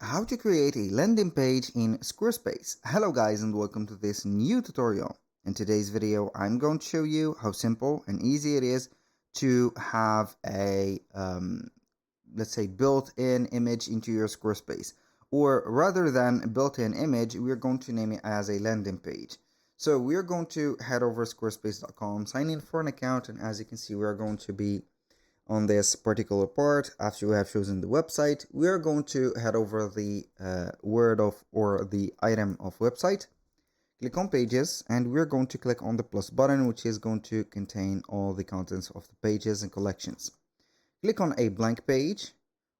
How to create a landing page in Squarespace. Hello guys and welcome to this new tutorial. In today's video I'm going to show you how simple and easy it is to have a let's say built-in image into your Squarespace, or rather than built-in image we're going to name it as a landing page. So we're going to head over squarespace.com, sign in for an account, and as you can see we're going to be on this particular part. After we have chosen the website, we are going to head over the word of or the item of website, click on pages, and we're going to click on the plus button, which is going to contain all the contents of the pages and collections. Click on a blank page,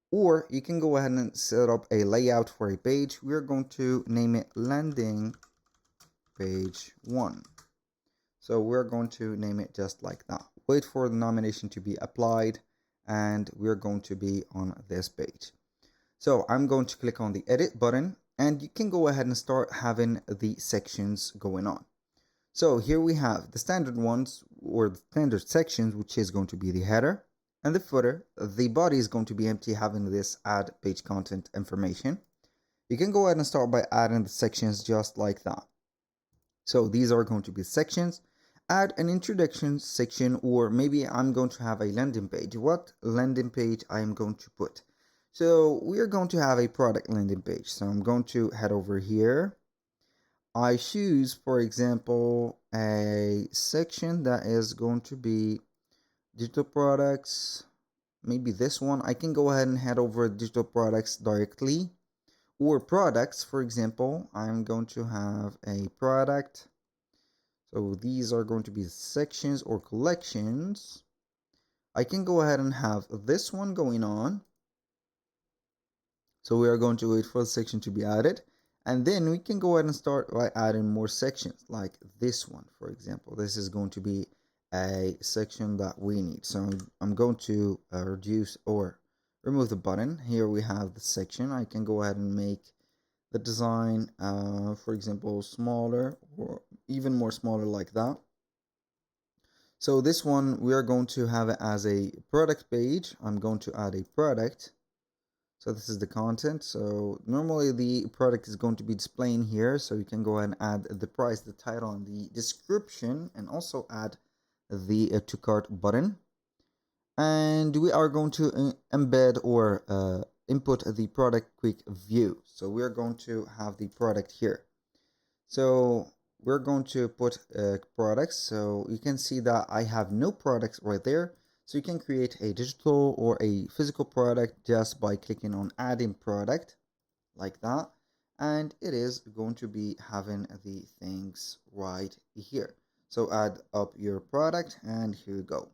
or you can go ahead and set up a layout for a page. We're going to name it landing page 1. So we're going to name it just like that. Wait for the nomination to be applied, and we're going to be on this page. So I'm going to click on the edit button, and you can go ahead and start having the sections going on. So here we have the standard ones, or the standard sections, which is going to be the header and the footer. The body is going to be empty, having this add page content information. You can go ahead and start by adding the sections just like that. So these are going to be sections. Add an introduction section, or maybe I'm going to have a landing page. What landing page I am going to put? So we are going to have a product landing page. So I'm going to head over here. I choose, for example, a section that is going to be digital products. Maybe this one. I can go ahead and head over digital products directly, or products. For example, I'm going to have a product. So these are going to be sections or collections. I can go ahead and have this one going on. So we are going to wait for the section to be added. And then we can go ahead and start by adding more sections, like this one, for example. This is going to be a section that we need. So I'm going to reduce or remove the button. Here we have the section. I can go ahead and make the design, for example, smaller, or even more smaller, like that. So this one, we are going to have it as a product page. I'm going to add a product. So this is the content. So normally the product is going to be displaying here. So you can go ahead and add the price, the title, and the description, and also add the to cart button. And we are going to embed or input the product quick view. So we're going to have the product here. So we're going to put products. So you can see that I have no products right there. So you can create a digital or a physical product just by clicking on adding product like that. And it is going to be having the things right here. So add up your product, and here you go.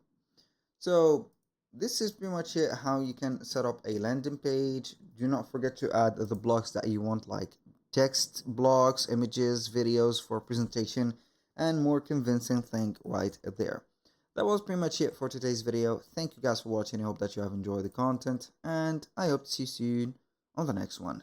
So this is pretty much it, how you can set up a landing page. Do not forget to add the blocks that you want, like text blocks, images, videos for presentation, and more convincing thing right there. That was pretty much it for today's video. Thank you guys for watching. I hope that you have enjoyed the content, and I hope to see you soon on the next one.